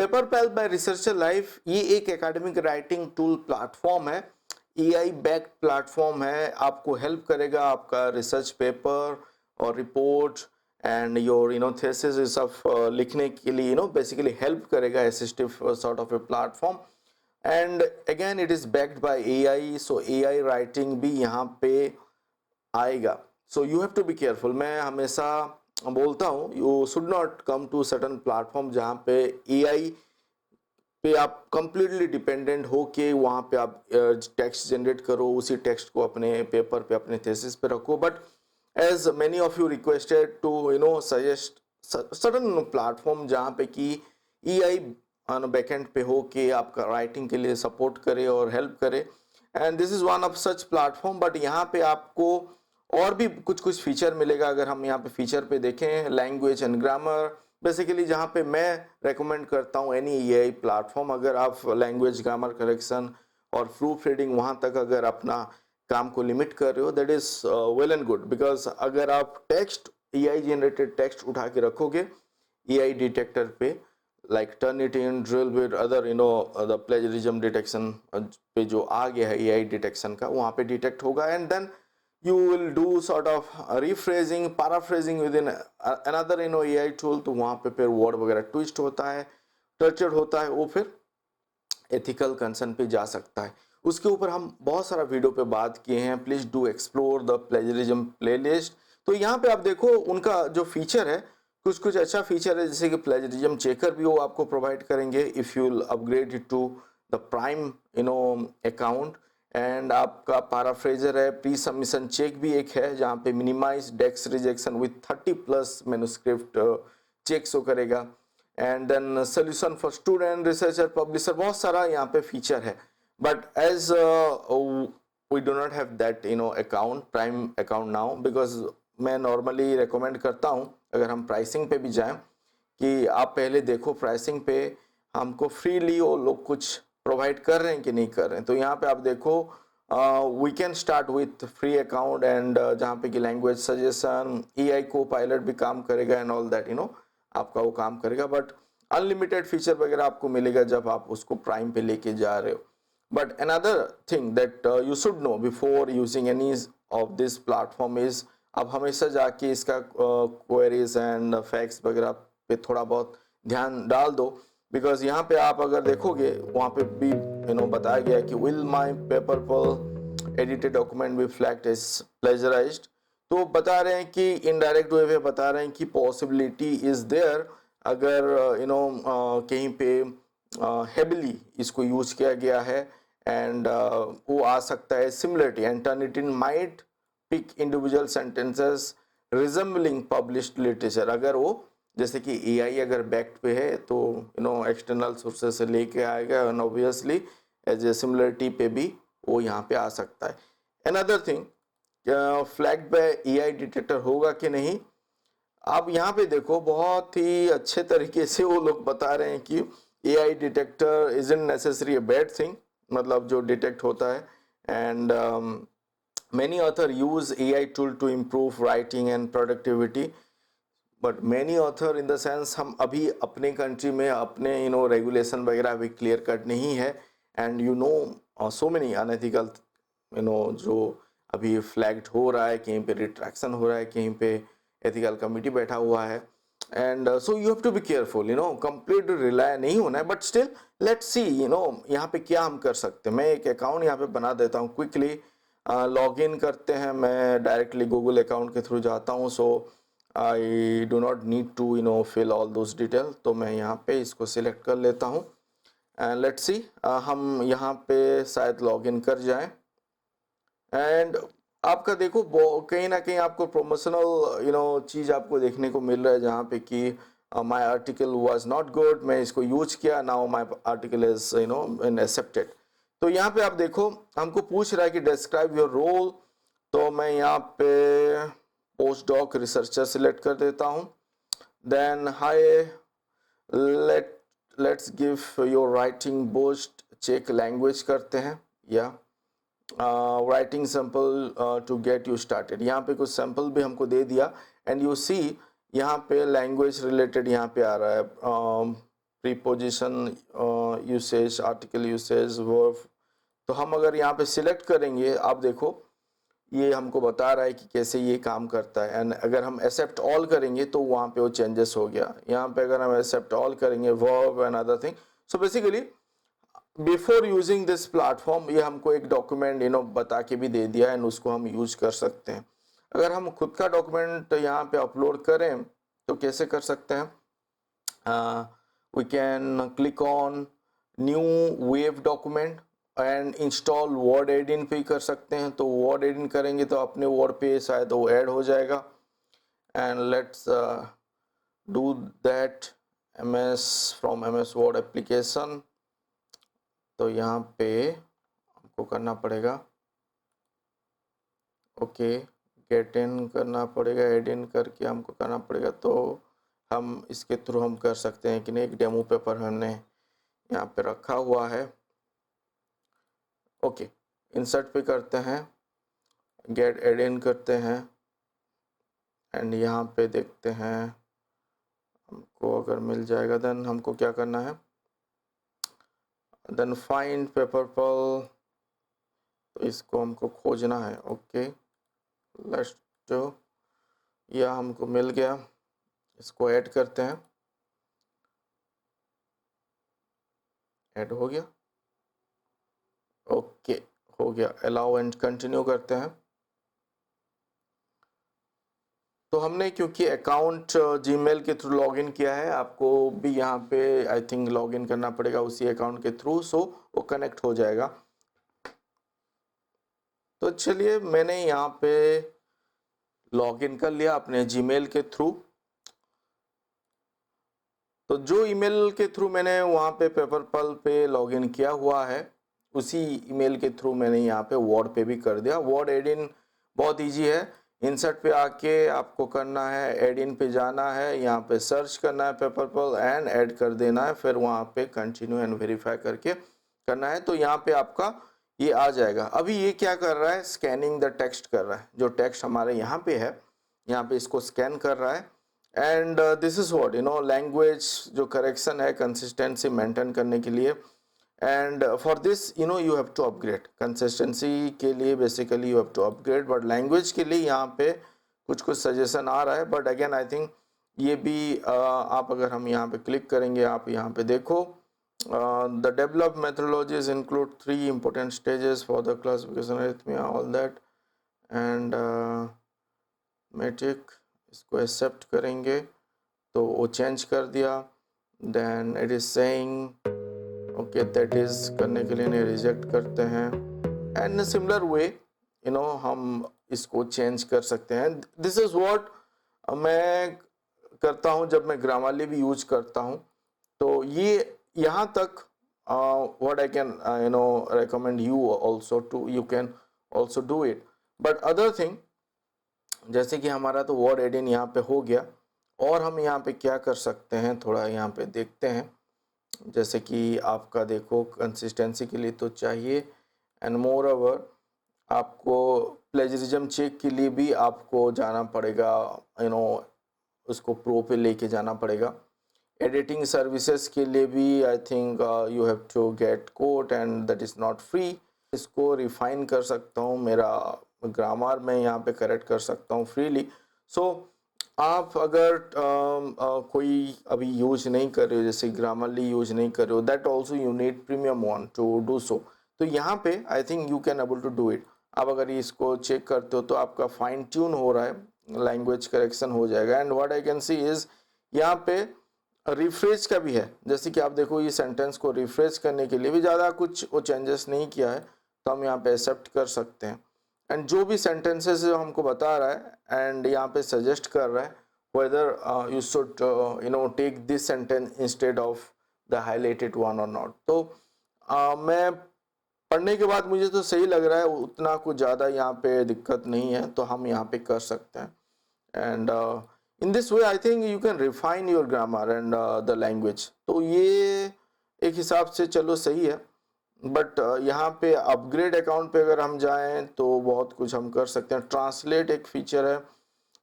Paper pale by researcher life ये एक academic writing tool platform है, एआई बैक्ड प्लेटफॉर्म है, आपको हेल्प करेगा आपका रिसर्च पेपर और रिपोर्ट एंड योर थेसिस ये सब लिखने के लिए बेसिकली हेल्प करेगा, assistive sort of a platform. And again it is backed by AI, so AI writing भी यहाँ पे आएगा। So you have to be careful. मैं हमेशा बोलता हूँ you should not come to certain platform जहाँ पे एआई पे आप कंप्लीटली डिपेंडेंट हो के वहाँ पे आप टेक्स्ट जनरेट करो, उसी टेक्स्ट को अपने पेपर पे अपने थेसिस पे रखो। But as many of you requested to suggest certain platform जहाँ पे कि एआई बैकएंड पे हो के आपका राइटिंग के लिए सपोर्ट करे और हेल्प करे, and this is one of such platform. But यहाँ पे आपको और भी कुछ कुछ फीचर मिलेगा। अगर हम यहाँ पे फीचर पे देखें, लैंग्वेज एंड ग्रामर बेसिकली जहाँ पे मैं रेकमेंड करता हूँ एनी एआई प्लेटफॉर्म, अगर आप लैंग्वेज ग्रामर करेक्शन और प्रूफ रीडिंग वहाँ तक अगर अपना काम को लिमिट कर रहे हो, that is well and good. Because अगर आप टेक्स्ट एआई जनरेटेड टेक्स्ट उठा के रखोगे एआई डिटेक्टर पे, like Turnitin, Drillbit, other the plagiarism detection पे जो आ गया है AI detection का, वहाँ पे detect होगा, and then you will do sort of rephrasing, paraphrasing within another AI tool, तो वहाँ पे फिर word वगैरह twist होता है, tortured होता है, वो फिर एथिकल कंसर्न पे जा सकता है। उसके ऊपर हम बहुत सारा वीडियो पे बात किए हैं, please do explore the plagiarism playlist. तो यहाँ पे आप देखो उनका जो फीचर है, कुछ कुछ अच्छा फीचर है, जैसे कि प्लेजरिज्म चेकर भी वो आपको प्रोवाइड करेंगे if you upgrade it to the prime account. And आपका पैराफ्रेजर है, प्री सबमिशन चेक भी एक है जहाँ पे मिनिमाइज डेक्स रिजेक्शन विथ 30+ मैन्युस्क्रिप्ट चेक्स वो करेगा। And then solution for student, researcher, publisher, बहुत सारा यहाँ पे फीचर है। But as we do not have that account, prime account now, because मैं नॉर्मली रिकमेंड करता हूँ अगर हम प्राइसिंग पे भी जाएं कि आप पहले देखो प्राइसिंग पे हमको फ्रीली वो लोग कुछ प्रोवाइड कर रहे हैं कि नहीं कर रहे हैं। तो यहाँ पे आप देखो we can start with free account, and जहाँ पे कि language suggestion, AI copilot भी काम करेगा एंड ऑल दैट आपका वो काम करेगा। बट अनलिमिटेड फीचर वगैरह आपको मिलेगा जब आप उसको प्राइम पे लेके जा रहे हो। But another thing that you should know before using any of this platform is, आप हमेशा जाके इसका क्वेरीज एंड फैक्ट्स वगैरह पे थोड़ा बहुत ध्यान डाल दो। बिकॉज यहाँ पे आप अगर देखोगे वहाँ पे भी बताया गया कि विल माई पेपर पर एडिटेड डॉक्यूमेंट भी फ्लैग्ड एज प्लेजराइज्ड। तो बता रहे हैं कि इनडायरेक्ट वे में बता रहे हैं कि पॉसिबिलिटी इज देयर, अगर कहीं पे हेविली इसको यूज किया गया है, एंड वो आ सकता है similarity, and Turnitin might pick individual sentences resembling published literature. अगर वो जैसे कि एआई अगर बैक्ड पे है तो एक्सटर्नल सोर्सेज से लेके आएगा, and obviously as a similarity पे भी वो यहाँ पे आ सकता है। Another thing, flagged by AI detector होगा कि नहीं, आप यहाँ पे देखो बहुत ही अच्छे तरीके से वो लोग बता रहे हैं कि AI detector isn't necessary a bad thing, मतलब जो डिटेक्ट होता है। And many author use AI tool to improve writing and productivity, but many author in the sense हम अभी अपने कंट्री में अपने रेगुलेशन वगैरह भी क्लियर कट नहीं है, एंड so many unethical जो अभी फ्लैग्ड हो रहा है, कहीं पे रिट्रैक्शन हो रहा है, कहीं पे एथिकल कमिटी बैठा हुआ है, and so you have to be careful, complete rely नहीं होना है। बट स्टिल लेट्स सी यहाँ पे क्या हम कर सकते हैं। मैं एक अकाउंट यहाँ पे बना देता हूँ क्विकली, लॉग इन करते हैं, मैं डायरेक्टली गूगल अकाउंट के थ्रू जाता हूँ, so I do not need to fill all those detail. तो मैं यहाँ पे इसको सिलेक्ट कर लेता हूँ, एंड लेट्स सी हम यहाँ पे शायद लॉग इन कर जाएं। एंड आपका देखो कहीं ना कहीं आपको प्रोमोशनल चीज़ आपको देखने को मिल रहा है जहाँ पे कि my article was not good, मैं इसको यूज किया, now my article is in accepted. तो यहाँ पे आप देखो हमको पूछ रहा है कि डिस्क्राइब योर रोल, तो मैं यहाँ पे पोस्ट डॉक रिसर्चर सिलेक्ट कर देता हूँ। Then hi let's give your writing boost, check language करते हैं, या writing sample to get you started. यहाँ पे कुछ सैम्पल भी हमको दे दिया, एंड यू सी यहाँ पे लैंग्वेज रिलेटेड यहाँ पे आ रहा है, preposition usage, article usage, verb. तो हम अगर यहाँ पे सिलेक्ट करेंगे, आप देखो ये हमको बता रहा है कि कैसे ये काम करता है। एंड अगर हम एक्सेप्ट ऑल करेंगे तो वहाँ पे वो चेंजेस हो गया। यहाँ पे अगर हम एक्सेप्ट ऑल करेंगे verb and other thing, so basically before using this platform ये हमको एक डॉक्यूमेंट बता के भी दे दिया है, एंड उसको हम यूज कर सकते हैं। अगर हम खुद का डॉक्यूमेंट यहाँ पे अपलोड करें तो कैसे कर सकते हैं? We can click on new wave document and install Word add-in पे कर सकते हैं। तो वर्ड एडिन करेंगे तो अपने वर्ड पे शायद वो ऐड हो जाएगा। And let's do that MS from MS word application. तो यहाँ पे हमको करना पड़ेगा, ओके, गेट इन करना पड़ेगा, एड इन करके हमको करना पड़ेगा। तो हम इसके थ्रू हम कर सकते हैं कि नहीं, एक डेमो पेपर हमने यहाँ पे रखा हुआ है। ओके, इंसर्ट पे करते हैं, गेट एड इन करते हैं, एंड यहाँ पे देखते हैं हमको अगर मिल जाएगा। देन हमको क्या करना है, देन फाइंड पेपरपल, तो इसको हमको खोजना है। ओके, लेट्स डू, यह हमको मिल गया, इसको ऐड करते हैं, ऐड हो गया। ओके, हो गया, अलाउ एंड कंटिन्यू करते हैं। तो हमने क्योंकि अकाउंट जीमेल के थ्रू लॉगिन किया है, आपको भी यहाँ पे आई थिंक लॉगिन करना पड़ेगा उसी अकाउंट के थ्रू, सो वो कनेक्ट हो जाएगा। तो चलिए, मैंने यहाँ पे लॉगिन कर लिया अपने जीमेल के थ्रू। तो जो ईमेल के थ्रू मैंने वहाँ पे पेपरपल पे लॉगिन किया हुआ है, उसी ईमेल के थ्रू मैंने यहाँ पे वर्ड पे भी कर दिया। वर्ड एड इन बहुत इजी है, इंसर्ट पे आके आपको करना है, एड इन पे जाना है, यहाँ पे सर्च करना है पेपरपल एंड ऐड कर देना है, फिर वहाँ पे कंटिन्यू एंड वेरीफाई करके करना है। तो यहाँ पे आपका ये आ जाएगा। अभी ये क्या कर रहा है, स्कैनिंग द टेक्स्ट कर रहा है। जो टेक्स्ट हमारे यहाँ पे है, यहाँ पे इसको स्कैन कर रहा है। And this is what language जो करेक्शन है, कंसिस्टेंसी मेंटेन करने के लिए। And for this you have to upgrade. Consistency के लिए basically you have to upgrade, but language के लिए यहाँ पे कुछ कुछ सजेशन आ रहा है। बट अगेन आई थिंक ये भी आप अगर हम यहाँ पे क्लिक करेंगे, आप यहाँ पे देखो, the develop methodologies include 3 important stages for the classification arrhythmia, all that, and metric, इसको एक्सेप्ट करेंगे तो वो चेंज कर दिया। Then it is saying okay, that is करने के लिए नहीं, रिजेक्ट करते हैं। एंड सिमिलर वे हम इसको चेंज कर सकते हैं। दिस इज व्हाट मैं करता हूँ जब मैं ग्रामरली भी यूज करता हूँ। तो ये यहाँ तक what I can recommend you also to, you can also do it। But other thing, जैसे कि हमारा तो वर्ड एड इन यहाँ पे हो गया, और हम यहाँ पे क्या कर सकते हैं, थोड़ा यहाँ पे देखते हैं। जैसे कि आपका देखो, कंसिस्टेंसी के लिए तो चाहिए, एंड मोर ओवर आपको प्लेजरिज्म चेक के लिए भी आपको जाना पड़ेगा, उसको प्रो पे लेके जाना पड़ेगा। एडिटिंग सर्विसेज के लिए भी I think you have to get code, and that is not free. इसको रिफाइन कर सकता हूँ, मेरा ग्रामर में यहाँ पे करेक्ट कर सकता हूँ फ्रीली। सो आप अगर कोई अभी यूज नहीं कर रहे हो, जैसे ग्रामरली यूज नहीं कर रहे हो, that also you need premium one to do so. तो यहाँ पे I think you can able to do it. आप अगर इसको चेक करते हो तो आपका फाइन ट्यून हो रहा है, लैंग्वेज करेक्शन हो जाएगा। And what I can see is यहाँ पे रिफ्रेश का भी है। जैसे कि आप देखो, ये सेंटेंस को रिफ्रेश करने के लिए भी ज़्यादा कुछ वो चेंजेस नहीं किया है, तो हम यहाँ पे एक्सेप्ट कर सकते हैं। एंड जो भी सेंटेंसेस हमको बता रहा है, एंड यहाँ पे सजेस्ट कर रहा है whether you should take this sentence instead of the highlighted one or not। तो मैं पढ़ने के बाद मुझे तो सही लग रहा है, उतना कुछ ज़्यादा यहाँ पे दिक्कत नहीं है, तो हम यहाँ पे कर सकते हैं। And in this way I think you can refine your grammar and the language. तो ये एक हिसाब से चलो सही है। बट यहाँ पे अपग्रेड अकाउंट पे अगर हम जाएं तो बहुत कुछ हम कर सकते हैं। ट्रांसलेट एक फीचर है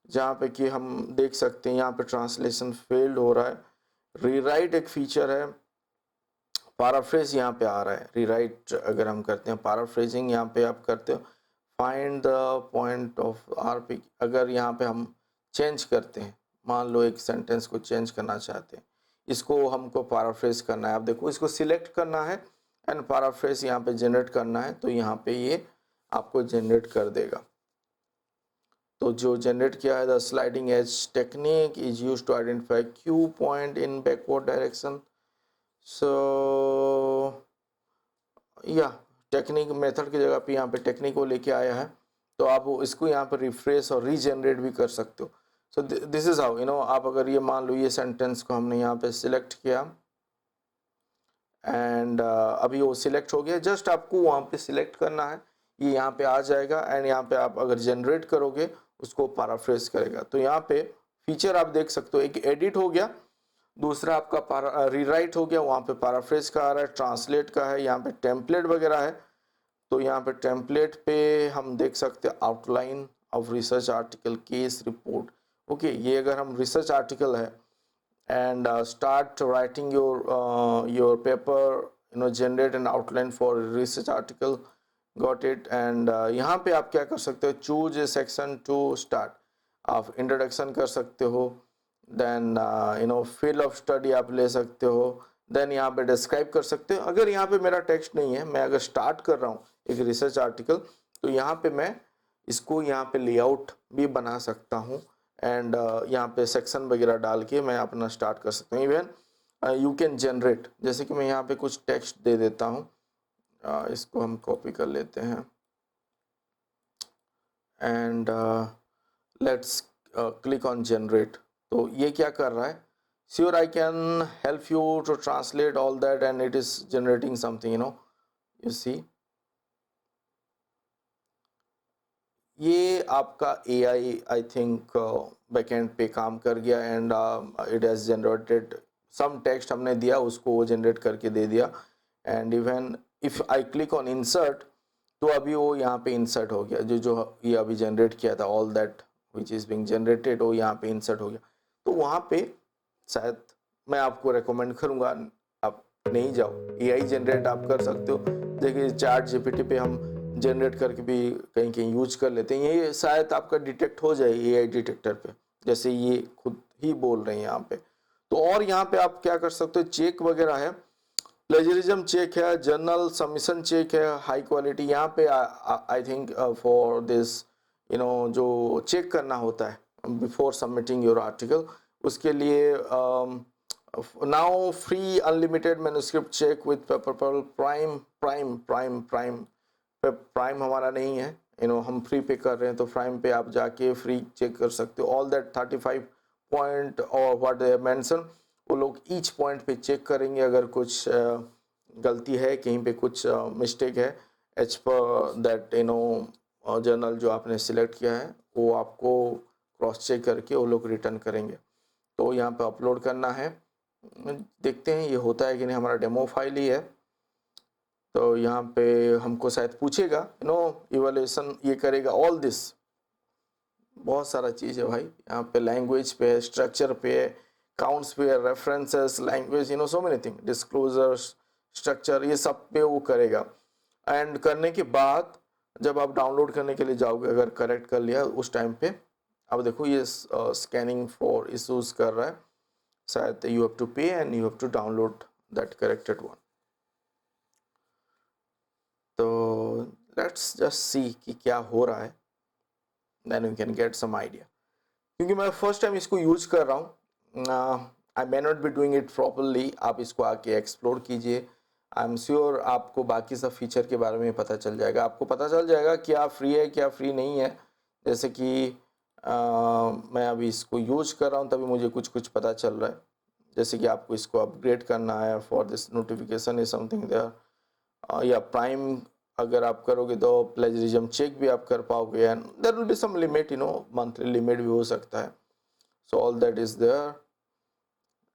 जहाँ पे कि हम देख सकते हैं यहाँ पे ट्रांसलेशन फेल्ड हो रहा है, रीराइट एक फीचर है, पैराफ्रेज यहाँ पे आ रहा है। रीराइट अगर हम करते हैं, पैराफ्रेजिंग यहाँ पे आप करते हो, find the point of R P, अगर यहाँ पे हम चेंज करते हैं, मान लो एक सेंटेंस को चेंज करना चाहते हैं, इसको हमको पैराफ्रेज करना है। आप देखो इसको सिलेक्ट करना है एंड पैराफ्रेज यहाँ पे जनरेट करना है, तो यहाँ पे ये आपको जनरेट कर देगा। तो जो जनरेट किया है, the sliding edge technique is used to identify cue point in backward direction. So या टेक्निक मेथड की जगह पे यहाँ पे टेक्निक को लेके आया है, तो आप इसको यहाँ पे रिफ्रेश और रीजनरेट भी कर सकते हो। सो दिस इज हाउ, आप अगर ये मान लो ये सेंटेंस को हमने यहाँ पे सिलेक्ट किया एंड अभी वो सिलेक्ट हो गया, जस्ट आपको वहाँ पे सिलेक्ट करना है, ये यहाँ पे आ जाएगा एंड यहाँ पे आप अगर जनरेट करोगे उसको पैराफ्रेज करेगा। तो यहाँ पे फीचर आप देख सकते हो, एक एडिट हो गया, दूसरा आपका रीराइट हो गया, वहाँ पे पैराफ्रेज का आ रहा है, ट्रांसलेट का है, यहाँ पे टेम्पलेट वगैरह है। तो यहाँ पे टेम्पलेट पे हम देख सकते हैं outline of research article, case report. Okay, ये अगर हम रिसर्च आर्टिकल है and start writing your paper, generate N outline for research article, got it. And यहाँ पे आप क्या कर सकते हो, choose A section two start, आप इंट्रोडक्शन कर सकते हो, देन फील्ड ऑफ स्टडी आप ले सकते हो, देन यहाँ पे डिस्क्राइब कर सकते हो। अगर यहाँ पे मेरा टेक्स्ट नहीं है, मैं अगर स्टार्ट कर रहा हूँ एक रिसर्च आर्टिकल, तो यहाँ पे मैं इसको यहाँ पे लेआउट भी बना सकता हूँ एंड यहाँ पे सेक्शन वगैरह डाल के मैं अपना स्टार्ट कर सकता हूँ। इवन यू कैन जनरेट, जैसे कि मैं यहाँ पे कुछ टेक्स्ट दे देता हूँ, इसको हम कॉपी कर लेते हैं and let's click on generate. तो ये क्या कर रहा है, sure I can help you to translate all that and it is generating something, you see. ये आपका AI आई थिंक बैकएंड पे काम कर गया and it has generated some text, हमने दिया उसको वो जनरेट करके दे दिया। And even if I click on insert, तो अभी वो यहाँ पे इंसर्ट हो गया, जो ये अभी जनरेट किया था, all that which is being generated, वो यहाँ पे इंसर्ट हो गया। तो वहाँ पे शायद मैं आपको रेकमेंड करूँगा आप नहीं जाओ, AI जनरेट आप कर सकते हो। देखिए चैट GPT पे हम जनरेट करके भी कहीं कहीं यूज कर लेते हैं, ये शायद आपका डिटेक्ट हो जाए AI डिटेक्टर पे, जैसे ये खुद ही बोल रहे हैं यहाँ पे। तो और यहाँ पे आप क्या कर सकते हो, चेक वगैरह है, प्लेजरिज्म चेक है, जर्नल सबमिशन चेक है, हाई क्वालिटी। यहाँ पे आई थिंक फॉर दिस जो चेक करना होता है बिफोर सबमिटिंग योर आर्टिकल, उसके लिए now free unlimited manuscript check with paper prime हमारा नहीं है, हम फ्री पे कर रहे हैं, तो प्राइम पे आप जाके फ्री चेक कर सकते हो। ऑल दैट 35 पॉइंट और व्हाट दे मेंशन, वो लोग ईच पॉइंट पे चेक करेंगे, अगर कुछ गलती है, कहीं पे कुछ मिस्टेक है, एज पर दैट जर्नल जो आपने सिलेक्ट किया है, वो आपको क्रॉस चेक करके वो लोग रिटर्न करेंगे। तो यहाँ पे अपलोड करना है, देखते हैं ये होता है कि नहीं, हमारा डेमो फाइल ही है। तो यहाँ पे हमको शायद पूछेगा इवैल्यूएशन ये करेगा, ऑल दिस बहुत सारा चीज़ है भाई, यहाँ पे लैंग्वेज पे, स्ट्रक्चर पे, काउंट्स पे, references, language, so many thing, disclosures, structure, ये सब पे वो करेगा। एंड करने के बाद जब आप डाउनलोड करने के लिए जाओगे, अगर करेक्ट कर लिया उस टाइम पे, अब देखो ये स्कैनिंग फॉर इशूज कर रहा है, शायद you have to pay and you have to download that corrected one. तो लेट्स जस्ट सी कि क्या हो रहा है, then we can get some idea. क्योंकि मैं फर्स्ट टाइम इसको यूज कर रहा हूँ, I may not be doing it properly, आप इसको आके एक्सप्लोर कीजिए, आई एम श्योर आपको बाकी सब फीचर के बारे में पता चल जाएगा, आपको पता चल जाएगा क्या फ्री है क्या फ्री नहीं है। जैसे कि मैं अभी इसको यूज कर रहा हूँ, तभी मुझे कुछ कुछ पता चल रहा है, जैसे कि आपको इसको अपग्रेड करना है, for this notification is something there, या प्राइम अगर आप करोगे तो प्लेजरिज्म चेक भी आप कर पाओगे, and there will be some limit, monthly limit भी हो सकता है। So all that is there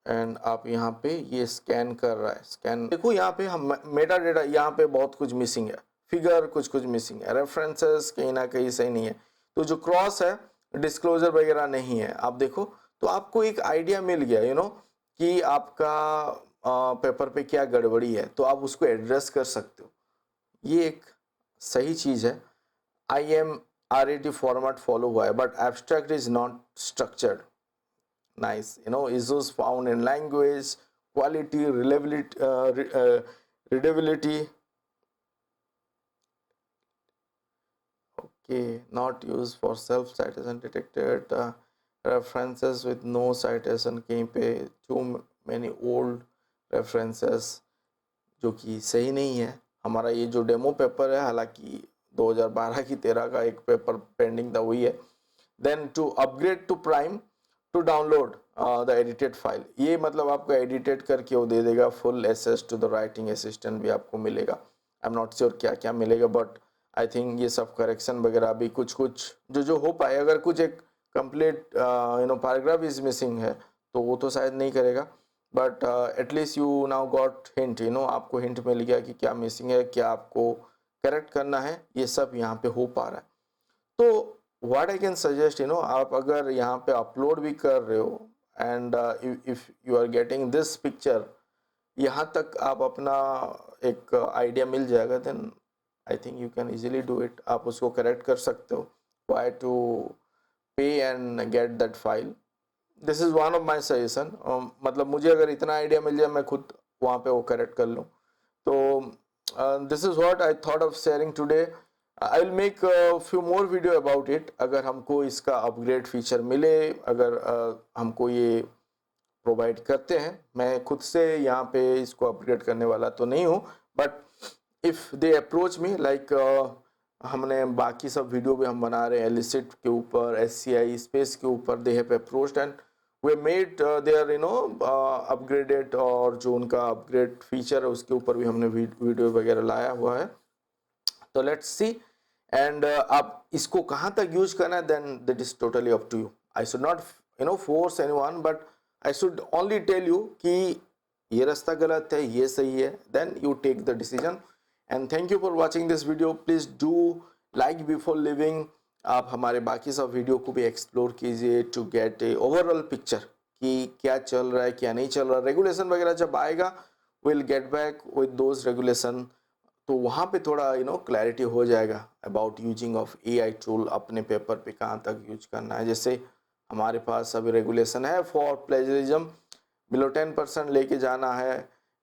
and आप यहाँ पे ये स्कैन कर रहा है, स्कैन देखो यहाँ पे हम मेटा डेटा, यहाँ पे बहुत कुछ मिसिंग है, फिगर कुछ कुछ मिसिंग है, रेफरेंसेस कहीं ना कहीं सही नहीं है, तो जो क्रॉस है डिस्क्लोजर वगैरह नहीं है, आप देखो। तो आपको एक आइडिया मिल गया कि आपका पेपर पे क्या गड़बड़ी है, तो आप उसको एड्रेस कर सकते हो। ये एक सही चीज़ है। IMRAT फॉर्मेट फॉलो हुआ है, but abstract is not structured. Nice, issues found in language, quality, readability. Okay, not used for self citation detected. References with no citation कहीं पे too many old references, जो कि सही नहीं है। हमारा ये जो डेमो पेपर है, हालांकि 2012 की 13 का एक पेपर पेंडिंग था, वही है। Then to upgrade to prime to download the edited file, ये मतलब आपको एडिटेड करके वो दे देगा। Full access to the writing assistant भी आपको मिलेगा। आई एम नॉट श्योर क्या क्या मिलेगा, बट आई थिंक ये सब करेक्शन वगैरह भी कुछ कुछ जो हो पाए। अगर कुछ एक कंप्लीट पैराग्राफ इज मिसिंग है तो वो तो शायद नहीं करेगा, but at least you now got hint, आपको हिंट मिल गया कि क्या मिसिंग है, क्या आपको करेक्ट करना है, ये सब यहाँ पे हो पा रहा है। तो व्हाट आई कैन सजेस्ट, आप अगर यहाँ पे अपलोड भी कर रहे हो and if you are getting this picture, यहाँ तक आप अपना एक आइडिया मिल जाएगा, then I think you can easily do it. आप उसको करेक्ट कर सकते हो। Why to pay and get that file, this is one of my suggestion. मतलब मुझे अगर इतना आइडिया मिल जाए, मैं खुद वहाँ पे वो करेक्ट कर लूँ। तो this is what I thought of sharing today. I will make few more video about it. अगर हमको इसका अपग्रेड फीचर मिले, अगर हमको ये प्रोवाइड करते हैं, मैं खुद से यहाँ पे इसको अपग्रेड करने वाला तो नहीं हूँ, but if they approach me like, हमने बाकी सब वीडियो भी हम बना रहे हैं एलिसिट के ऊपर, SCI स्पेस के ऊपर, they have approached and way made their upgraded, और जो उनका अपग्रेड फीचर है उसके ऊपर भी हमने वीडियो वगैरह लाया हुआ है। तो लेट्स सी, एंड आप इसको कहाँ तक यूज करना है, then that is totally up to you. I should not force anyone, but I should only tell you कि ये रास्ता गलत है, ये सही है, then you take the decision. And thank you for watching this video. Please do like before leaving. आप हमारे बाकी सब वीडियो को भी एक्सप्लोर कीजिए to get a overall picture कि क्या चल रहा है, क्या नहीं चल रहा। रेगुलेशन वगैरह जब आएगा, will get back with those regulation, तो वहाँ पे थोड़ा क्लैरिटी हो जाएगा about using of AI tool अपने पेपर पे कहाँ तक यूज करना है। जैसे हमारे पास अभी रेगुलेशन है फॉर प्लेजरिज्म, बिलो 10% लेके जाना है,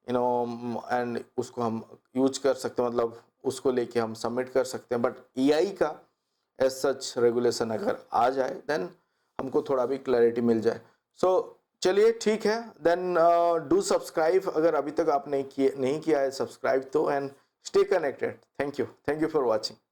एंड उसको हम यूज कर सकते हैं, मतलब उसको लेके हम सबमिट कर सकते हैं। बट AI का एज सच रेगुलेशन अगर आ जाए, देन हमको थोड़ा भी क्लैरिटी मिल जाए। सो चलिए ठीक है, देन डू सब्सक्राइब अगर अभी तक आपने नहीं किया है सब्सक्राइब तो, and stay connected. Thank you for watching.